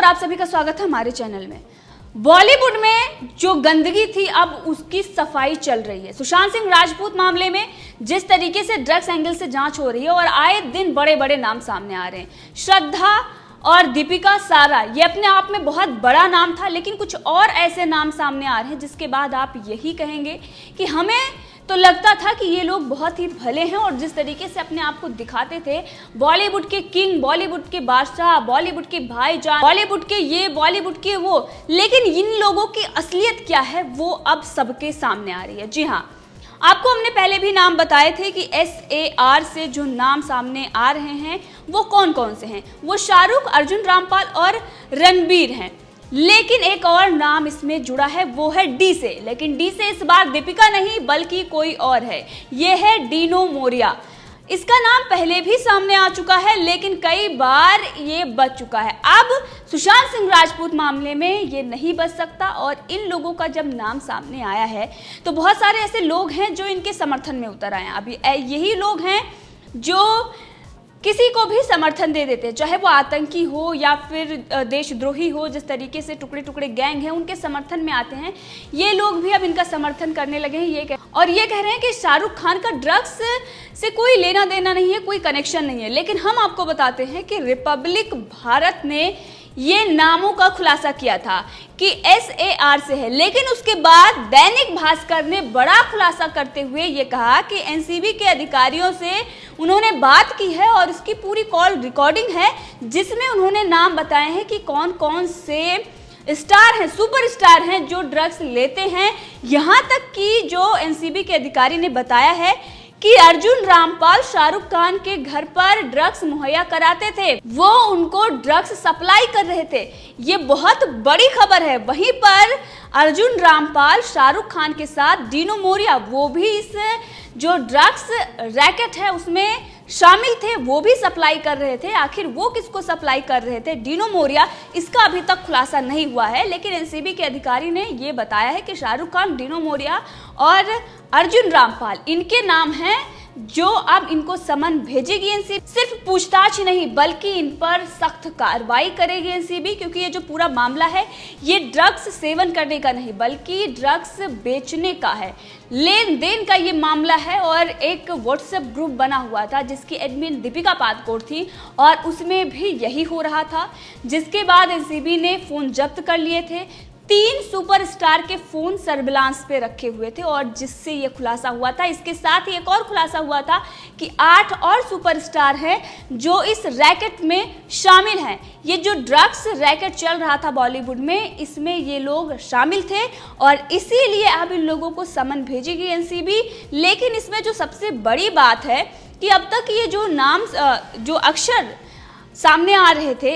आप सभी का स्वागत है हमारे चैनल में। बॉलीवुड में जो गंदगी थी अब उसकी सफाई चल रही है। सुशांत सिंह राजपूत मामले में जिस तरीके से ड्रग्स एंगल से जांच हो रही है और आए दिन बड़े बड़े नाम सामने आ रहे हैं। श्रद्धा और दीपिका सारा ये अपने आप में बहुत बड़ा नाम था, लेकिन कुछ और ऐसे नाम सामने आ रहे हैं जिसके बाद आप यही कहेंगे कि हमें तो लगता था कि ये लोग बहुत ही भले हैं और जिस तरीके से अपने आप को दिखाते थे, बॉलीवुड के किंग, बॉलीवुड के बादशाह, बॉलीवुड के भाईजान, बॉलीवुड के ये, बॉलीवुड के वो, लेकिन इन लोगों की असलियत क्या है वो अब सबके सामने आ रही है। जी हाँ, आपको हमने पहले भी नाम बताए थे कि SAR से जो नाम सामने आ रहे हैं वो कौन कौन से हैं। वो शाहरुख, अर्जुन रामपाल और रणबीर हैं, लेकिन एक और नाम इसमें जुड़ा है, वो है D से। लेकिन D से इस बार दीपिका नहीं बल्कि कोई और है, ये है डीनो मोरिया। इसका नाम पहले भी सामने आ चुका है, लेकिन कई बार ये बच चुका है। अब सुशांत सिंह राजपूत मामले में ये नहीं बच सकता और इन लोगों का जब नाम सामने आया है तो बहुत सारे ऐसे लोग हैं जो इनके समर्थन में उतर आए हैं। अभी यही लोग हैं जो किसी को भी समर्थन दे देते हैं, चाहे वो आतंकी हो या फिर देशद्रोही हो। जिस तरीके से टुकड़े टुकड़े गैंग हैं उनके समर्थन में आते हैं, ये लोग भी अब इनका समर्थन करने लगे हैं। ये कह रहे हैं कि शाहरुख खान का ड्रग्स से कोई लेना देना नहीं है, कोई कनेक्शन नहीं है। लेकिन हम आपको बताते हैं कि रिपब्लिक भारत ने ये नामों का खुलासा किया था कि SAR से है, लेकिन उसके बाद दैनिक भास्कर ने बड़ा खुलासा करते हुए ये कहा कि NCB के अधिकारियों से उन्होंने बात की है और इसकी पूरी कॉल रिकॉर्डिंग है जिसमें उन्होंने नाम बताए हैं कि कौन कौन से स्टार हैं, सुपर स्टार हैं जो ड्रग्स लेते हैं। यहाँ तक कि जो NCB के अधिकारी ने बताया है कि अर्जुन रामपाल शाहरुख खान के घर पर ड्रग्स मुहैया कराते थे, वो उनको ड्रग्स सप्लाई कर रहे थे। ये बहुत बड़ी खबर है। वहीं पर अर्जुन रामपाल शाहरुख खान के साथ डीनो मोरिया, वो भी इस जो ड्रग्स रैकेट है उसमें शामिल थे, वो भी सप्लाई कर रहे थे। आखिर वो किसको सप्लाई कर रहे थे, डीनो मोरिया, इसका अभी तक खुलासा नहीं हुआ है। लेकिन NCB के अधिकारी ने ये बताया है कि शाहरुख खान, डीनो मोरिया और अर्जुन रामपाल इनके नाम हैं जो अब इनको समन भेजेगी NCB। सिर्फ पूछताछ ही नहीं बल्कि इन पर सख्त कार्रवाई करेगी NCB, क्योंकि ये जो पूरा मामला है ये ड्रग्स सेवन करने का नहीं बल्कि ड्रग्स बेचने का है, लेन देन का ये मामला है। और एक WhatsApp ग्रुप बना हुआ था जिसकी एडमिन दीपिका पादुकोण थी और उसमें भी यही हो रहा था, जिसके बाद NCB ने फोन जब्त कर लिए थे। 3 सुपरस्टार के फोन सर्विलांस पे रखे हुए थे और जिससे ये खुलासा हुआ था। इसके साथ ही एक और खुलासा हुआ था कि 8 और सुपरस्टार हैं जो इस रैकेट में शामिल हैं। ये जो ड्रग्स रैकेट चल रहा था बॉलीवुड में, इसमें ये लोग शामिल थे और इसीलिए अब इन लोगों को समन भेजेगी NCB। लेकिन इसमें जो सबसे बड़ी बात है कि अब तक ये जो नाम, जो अक्षर सामने आ रहे थे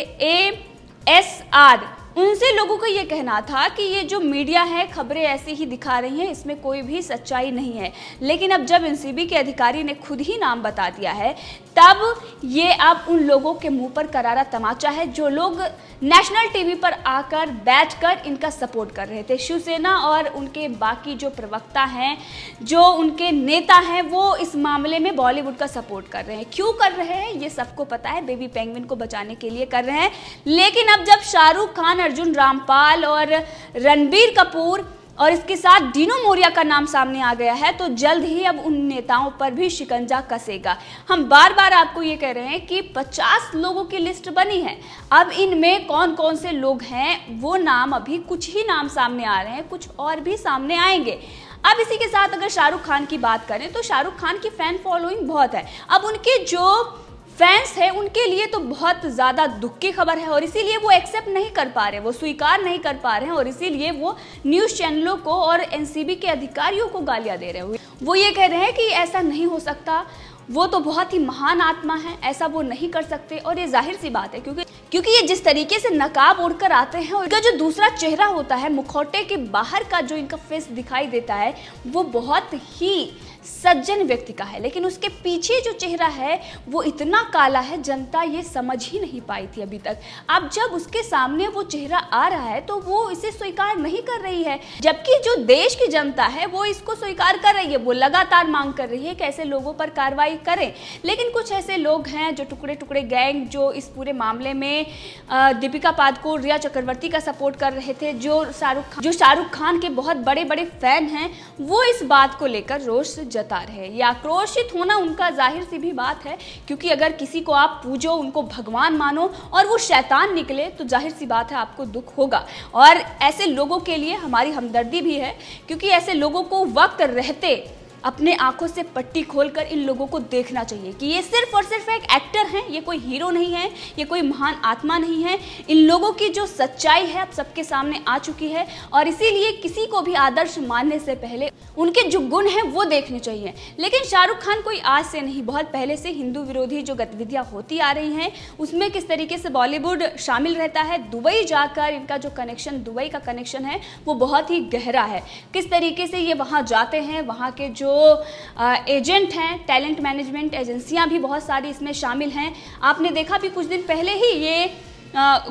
ASR, उनसे लोगों का ये कहना था कि ये जो मीडिया है खबरें ऐसे ही दिखा रही हैं, इसमें कोई भी सच्चाई नहीं है। लेकिन अब जब NCB के अधिकारी ने खुद ही नाम बता दिया है, तब ये अब उन लोगों के मुंह पर करारा तमाचा है जो लोग नेशनल टीवी पर आकर बैठकर इनका सपोर्ट कर रहे थे। शिवसेना और उनके बाकी जो प्रवक्ता हैं, जो उनके नेता हैं, वो इस मामले में बॉलीवुड का सपोर्ट कर रहे हैं। क्यों कर रहे हैं ये सबको पता है, बेबी पेंगुइन को बचाने के लिए कर रहे हैं। लेकिन अब जब शाहरुख खान, अर्जुन रामपाल और रणबीर कपूर और इसके साथ डीनो मोरिया का नाम सामने आ गया है, तो जल्द ही अब उन नेताओं पर भी शिकंजा कसेगा। हम बार बार आपको ये कह रहे हैं कि 50 लोगों की लिस्ट बनी है। अब इनमें कौन कौन से लोग हैं वो नाम, अभी कुछ ही नाम सामने आ रहे हैं, कुछ और भी सामने आएंगे। अब इसी के साथ अगर शाहरुख खान की बात करें तो शाहरुख खान की फैन फॉलोइंग बहुत है। अब उनके जो फैंस हैं उनके लिए तो बहुत ज़्यादा दुख की खबर है और इसीलिए वो एक्सेप्ट नहीं कर पा रहे, वो स्वीकार नहीं कर पा रहे हैं और इसीलिए वो न्यूज़ चैनलों को और NCB के अधिकारियों को गालियां दे रहे हैं। वो ये कह रहे हैं कि ऐसा नहीं हो सकता, वो तो बहुत ही महान आत्मा है, ऐसा वो नहीं कर सकते। और ये जाहिर सी बात है क्योंकि ये जिस तरीके से नकाब ओढ़कर आते हैं, उनका जो दूसरा चेहरा होता है, मुखौटे के बाहर का जो इनका फेस दिखाई देता है, वो बहुत ही सज्जन व्यक्ति का है, लेकिन उसके पीछे जो चेहरा है वो इतना काला है, जनता ये समझ ही नहीं पाई थी अभी तक। अब जब उसके सामने वो चेहरा आ रहा है तो वो इसे स्वीकार नहीं कर रही है, जबकि जो देश की जनता है वो इसको स्वीकार कर रही है। वो लगातार मांग कर रही है कि ऐसे लोगों पर कार्रवाई करें। लेकिन कुछ ऐसे लोग हैं जो टुकड़े टुकड़े गैंग, जो इस पूरे मामले में में दीपिका पादुकोण, रिया चक्रवर्ती का सपोर्ट कर रहे थे, जो शाहरुख खान के बहुत बड़े बड़े फैन हैं, वो इस बात को लेकर रोष जता रहे हैं। ये आक्रोशित होना उनका जाहिर सी भी बात है, क्योंकि अगर किसी को आप पूजो, उनको भगवान मानो और वो शैतान निकले तो जाहिर सी बात है आपको दुख होगा। और ऐसे लोगों के लिए हमारी हमदर्दी भी है, क्योंकि ऐसे लोगों को वक्त रहते अपने आंखों से पट्टी खोलकर इन लोगों को देखना चाहिए कि ये सिर्फ और सिर्फ एक एक्टर हैं, ये कोई हीरो नहीं है, ये कोई महान आत्मा नहीं है। इन लोगों की जो सच्चाई है अब सबके सामने आ चुकी है, और इसीलिए किसी को भी आदर्श मानने से पहले उनके जो गुण हैं वो देखने चाहिए। लेकिन शाहरुख खान कोई आज से नहीं, बहुत पहले से हिंदू विरोधी जो गतिविधियां होती आ रही हैं उसमें किस तरीके से बॉलीवुड शामिल रहता है। दुबई जाकर इनका जो कनेक्शन, दुबई का कनेक्शन है वो बहुत ही गहरा है। किस तरीके से ये वहाँ जाते हैं, वहाँ के जो एजेंट हैं, टैलेंट मैनेजमेंट एजेंसियां भी बहुत सारी इसमें शामिल हैं। आपने देखा भी कुछ दिन पहले ही ये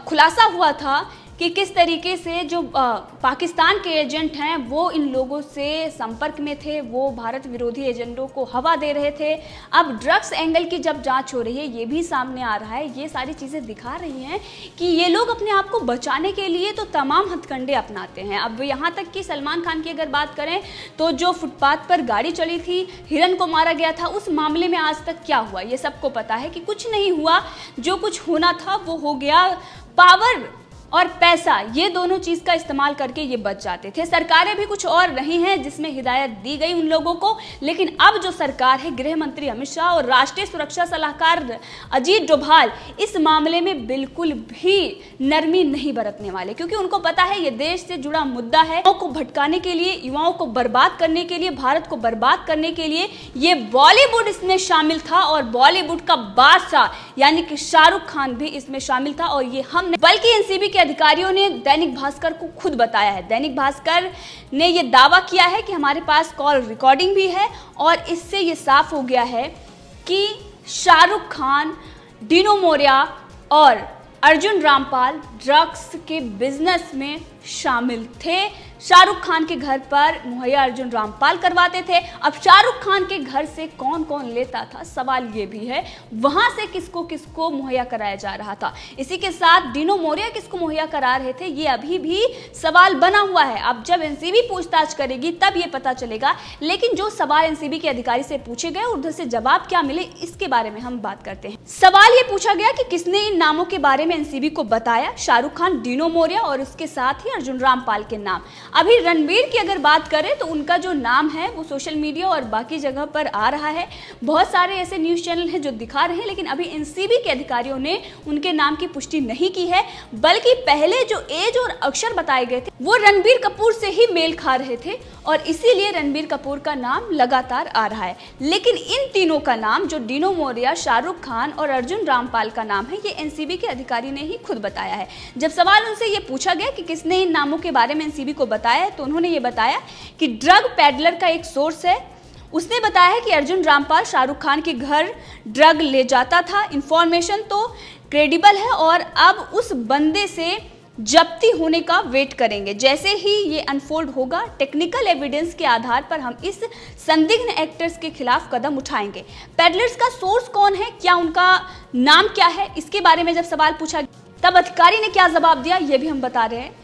खुलासा हुआ था कि किस तरीके से जो पाकिस्तान के एजेंट हैं वो इन लोगों से संपर्क में थे, वो भारत विरोधी एजेंडों को हवा दे रहे थे। अब ड्रग्स एंगल की जब जांच हो रही है, ये भी सामने आ रहा है, ये सारी चीज़ें दिखा रही हैं कि ये लोग अपने आप को बचाने के लिए तो तमाम हथकंडे अपनाते हैं। अब यहाँ तक कि सलमान खान की अगर बात करें तो जो फुटपाथ पर गाड़ी चली थी, हिरन को मारा गया था, उस मामले में आज तक क्या हुआ ये सबको पता है कि कुछ नहीं हुआ। जो कुछ होना था वो हो गया। पावर और पैसा, ये दोनों चीज का इस्तेमाल करके ये बच जाते थे। सरकारें भी कुछ और नहीं हैं जिसमें हिदायत दी गई उन लोगों को, लेकिन अब जो सरकार है, गृह मंत्री अमित शाह और राष्ट्रीय सुरक्षा सलाहकार अजीत डोभाल इस मामले में बिल्कुल भी नरमी नहीं बरतने वाले, क्योंकि उनको पता है ये देश से जुड़ा मुद्दा है। युवाओं को भटकाने के लिए, युवाओं को बर्बाद करने के लिए, भारत को बर्बाद करने के लिए ये बॉलीवुड इसमें शामिल था, और बॉलीवुड का बादशाह यानी कि शाहरुख खान भी इसमें शामिल था। और ये हम बल्कि एनसीबी के अधिकारियों ने दैनिक भास्कर को खुद बताया है। दैनिक भास्कर ने यह दावा किया है कि हमारे पास कॉल रिकॉर्डिंग भी है, और इससे यह साफ हो गया है कि शाहरुख खान, डिनो मोरिया और अर्जुन रामपाल ड्रग्स के बिजनेस में शामिल थे। शाहरुख खान के घर पर मुहैया अर्जुन रामपाल करवाते थे। अब शाहरुख खान के घर से कौन कौन लेता था, सवाल ये भी है, वहां से किसको किसको मुहैया कराया जा रहा था। इसी के साथ डिनो मोरिया किसको मुहैया करा रहे थे, ये अभी भी सवाल बना हुआ है। अब जब एनसीबी पूछताछ करेगी तब ये पता चलेगा। लेकिन जो सवाल एनसीबी के अधिकारी से पूछे गए, उधर से जवाब क्या मिले, इसके बारे में हम बात करते हैं। सवाल ये पूछा गया कि किसने इन नामों के बारे में एनसीबी को बताया। शाहरुख खान, डिनो मोरिया और उसके साथ ही अर्जुन रामपाल के नाम। अभी रणबीर की अगर बात करें तो उनका जो नाम है वो सोशल मीडिया और बाकी जगह पर आ रहा है। बहुत सारे ऐसे न्यूज़ चैनल हैं जो दिखा रहे हैं, लेकिन अभी एनसीबी के अधिकारियों ने उनके नाम की पुष्टि नहीं की है। बल्कि पहले जो एज और अक्षर बताए गए थे वो रणबीर कपूर से ही मेल खा रहे थे, और इसीलिए रणबीर कपूर का नाम लगातार आ रहा है। लेकिन इन तीनों का नाम, जो डिनो मोरिया, शाहरुख खान और अर्जुन रामपाल का नाम है, ये एनसीबी के अधिकारी ने ही खुद बताया है। जब सवाल उनसे ये पूछा गया कि किसने इन नामों के बारे में एनसीबी को बताया, तो उन्होंने ये बताया कि ड्रग पैडलर का एक सोर्स है, उसने बताया कि अर्जुन रामपाल शाहरुख खान के घर ड्रग ले जाता था। इंफॉर्मेशन तो क्रेडिबल है और अब उस बंदे से जब्ती होने का वेट करेंगे। जैसे ही ये अनफोल्ड होगा, टेक्निकल एविडेंस के आधार पर हम इस संदिग्ध एक्टर्स के खिलाफ कदम उठाएंगे। पैडलर्स का सोर्स कौन है, क्या उनका नाम क्या है, इसके बारे में जब सवाल पूछा तब अधिकारी ने क्या जवाब दिया, ये भी हम बता रहे हैं।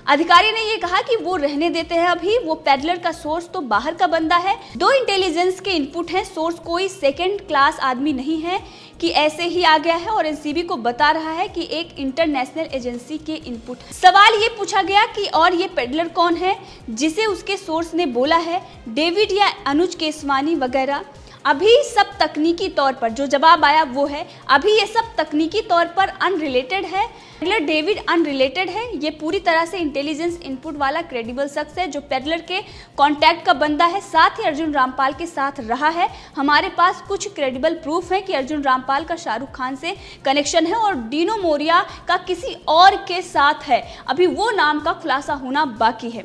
अधिकारी ने ये कहा कि वो रहने देते हैं, अभी वो पैडलर का सोर्स तो बाहर का बंदा है। 2 इंटेलिजेंस के इनपुट हैं, सोर्स कोई सेकंड क्लास आदमी नहीं है कि ऐसे ही आ गया है और एनसीबी को बता रहा है कि एक इंटरनेशनल एजेंसी के इनपुट है। सवाल ये पूछा गया कि और ये पैडलर कौन है जिसे उसके सोर्स ने बोला है, डेविड या अनुज केसवानी वगैरह। अभी सब तकनीकी तौर पर जो जवाब आया वो है, अभी ये सब तकनीकी तौर पर अनरिलेटेड है। पैडलर डेविड अनरिलेटेड है, ये पूरी तरह से इंटेलिजेंस इनपुट वाला क्रेडिबल शख्स है जो पैडलर के कांटेक्ट का बंदा है, साथ ही अर्जुन रामपाल के साथ रहा है। हमारे पास कुछ क्रेडिबल प्रूफ है कि अर्जुन रामपाल का शाहरुख खान से कनेक्शन है और डिनो मोरिया का किसी और के साथ है। अभी वो नाम का खुलासा होना बाकी है।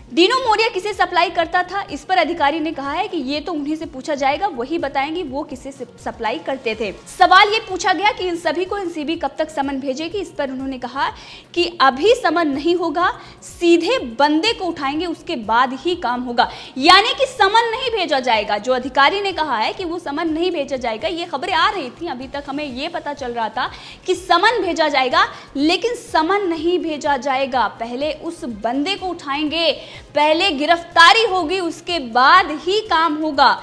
डिनो मोरिया किसे सप्लाई करता था, इस पर अधिकारी ने कहा है कि ये तो उन्हीं से पूछा जाएगा, वही बताएंगे वो किसे सप्लाई करते थे। सवाल ये पूछा गया कि इन सभी को एनसीबी कब तक समन भेजेगी, इस पर उन्होंने कहा कि अभी समन नहीं होगा, सीधे बंदे को उठाएंगे उसके बाद ही काम होगा। यानी कि समन नहीं भेजा जाएगा। जो अधिकारी ने कहा है कि वो समन नहीं भेजा जाएगा, ये खबरें आ रही थी, अभी तक हमें ये पता चल रहा था कि समन भेजा जाएगा, लेकिन समन नहीं भेजा जाएगा। पहले उस बंदे को उठाएंगे, पहले गिरफ्तारी होगी, उसके बाद ही काम होगा।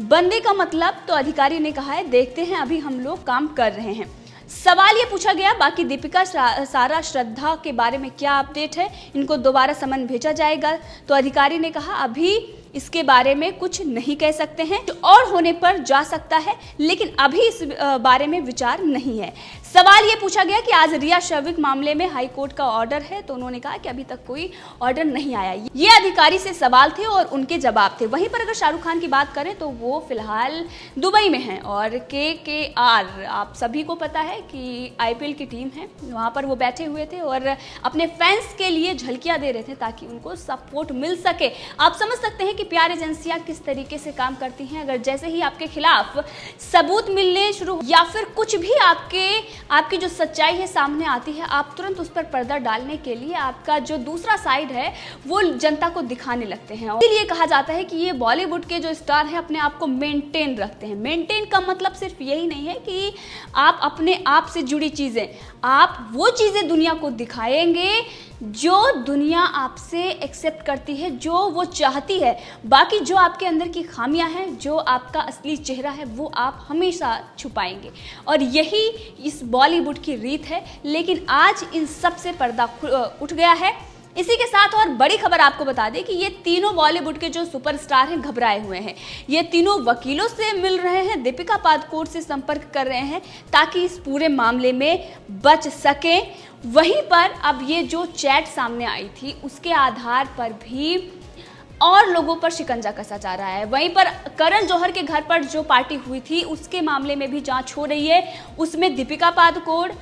बंदे का मतलब तो अधिकारी ने कहा है, देखते हैं, अभी हम लोग काम कर रहे हैं। सवाल ये पूछा गया बाकी दीपिका, सारा, श्रद्धा के बारे में क्या अपडेट है, इनको दोबारा समन भेजा जाएगा? तो अधिकारी ने कहा अभी इसके बारे में कुछ नहीं कह सकते हैं, और होने पर जा सकता है, लेकिन अभी इस बारे में विचार नहीं है। सवाल ये पूछा गया कि आज रिया शर्विक मामले में हाई कोर्ट का ऑर्डर है, तो उन्होंने कहा कि अभी तक कोई ऑर्डर नहीं आया। ये अधिकारी से सवाल थे और उनके जवाब थे। वहीं पर अगर शाहरुख खान की बात करें तो वो फिलहाल दुबई में हैं, और KKR, आप सभी को पता है कि IPL की टीम है, वहाँ पर वो बैठे हुए थे और अपने फैंस के लिए झलकियाँ दे रहे थे ताकि उनको सपोर्ट मिल सके। आप समझ सकते हैं कि PR एजेंसियां किस तरीके से काम करती हैं। अगर जैसे ही आपके खिलाफ सबूत मिलने शुरू या फिर कुछ भी आपकी जो सच्चाई है सामने आती है, आप तुरंत उस पर पर्दा डालने के लिए आपका जो दूसरा साइड है वो जनता को दिखाने लगते हैं। इसलिए कहा जाता है कि ये बॉलीवुड के जो स्टार हैं अपने आप को मेंटेन रखते हैं। मेंटेन का मतलब सिर्फ यही नहीं है कि आप अपने आप से जुड़ी चीजें, आप वो चीजें दुनिया को दिखाएंगे जो दुनिया आपसे एक्सेप्ट करती है, जो वो चाहती है। बाकी जो आपके अंदर की खामियां हैं, जो आपका असली चेहरा है, वो आप हमेशा छुपाएंगे, और यही इस बॉलीवुड की रीत है। लेकिन आज इन सब से पर्दा उठ गया है। इसी के साथ और बड़ी खबर आपको बता दें कि ये तीनों बॉलीवुड के जो सुपरस्टार हैं घबराए हुए हैं। ये तीनों वकीलों से मिल रहे हैं, दीपिका पादुकोण से संपर्क कर रहे हैं ताकि इस पूरे मामले में बच सकें। वहीं पर अब ये जो चैट सामने आई थी उसके आधार पर भी और लोगों पर शिकंजा कसा जा रहा है। वहीं पर करण जौहर के घर पर जो पार्टी हुई थी उसके मामले में भी जांच हो रही है। उसमें दीपिका पादुकोण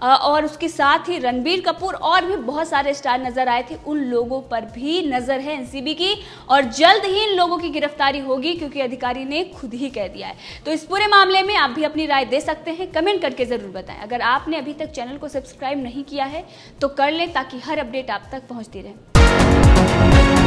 और उसके साथ ही रणबीर कपूर और भी बहुत सारे स्टार नजर आए थे। उन लोगों पर भी नजर है NCB की, और जल्द ही इन लोगों की गिरफ्तारी होगी, क्योंकि अधिकारी ने खुद ही कह दिया है। तो इस पूरे मामले में आप भी अपनी राय दे सकते हैं, कमेंट करके जरूर बताएं। अगर आपने अभी तक चैनल को सब्सक्राइब नहीं किया है तो कर लें, ताकि हर अपडेट आप तक पहुंचती रहे।